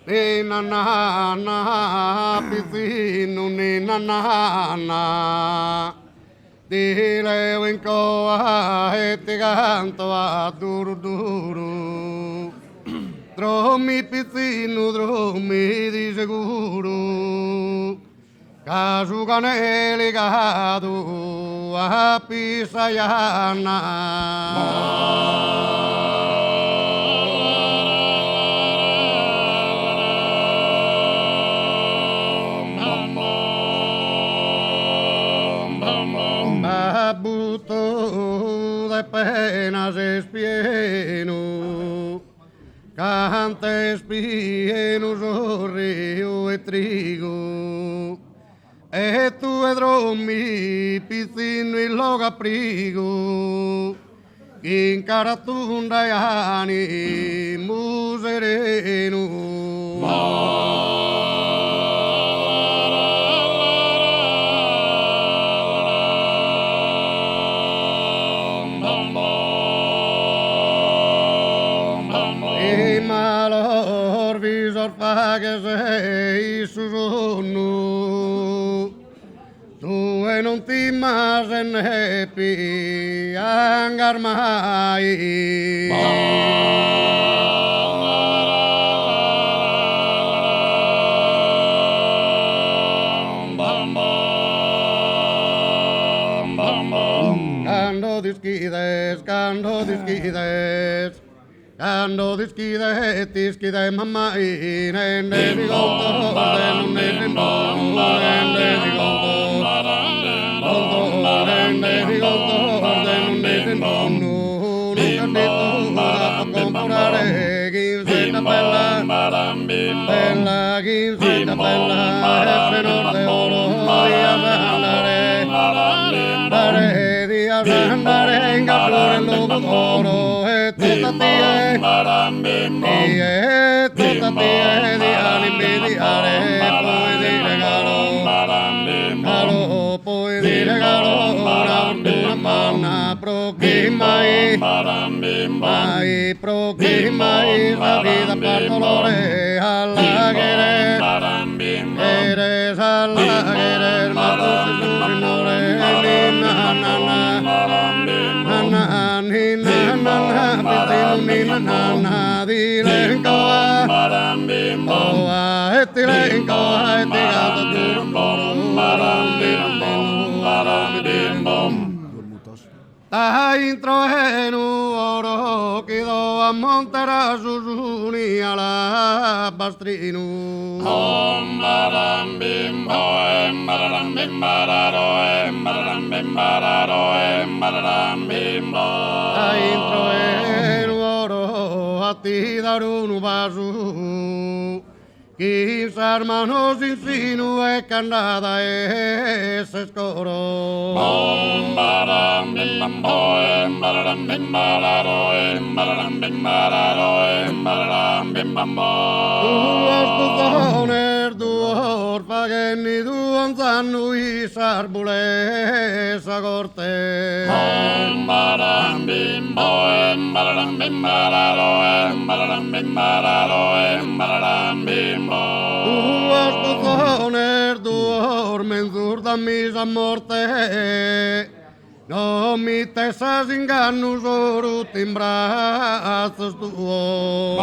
ni na na na pisinu ni na na na dile winko te canto a duro duro dromi pisinu dromi di sicuro Kasukan ligado a pisayana Babuto de penas espieno Canta espieno río e trigo E tu dromi pisino e logo aprigo In caratunda e ani musereno E malor visor faga sei su sonno Tu e non ti immagini angar mai. Cando disquides, tisquide mamma nende digonto, nende Bella ginzetta bella, essere de oro, di andare in capore il lobo d'oro, e tutta tie di anime di are, poi di regalo, poi di regalo, una manna, mai, la vida per dolore, all'aghere, eres all'aghere, ma tu sei signore, intro en oro quedó a Montera Susuni a la Pastrinu. Intro en oro a ti dar un vaso. Quins hermanos insinu e canada es escoro. Duos tuzones, duos pageni, duon zannu is arbules agorte. Duos tuzones, duos menzur da misa morte. No mi tesas ingannus orut in braços tuos.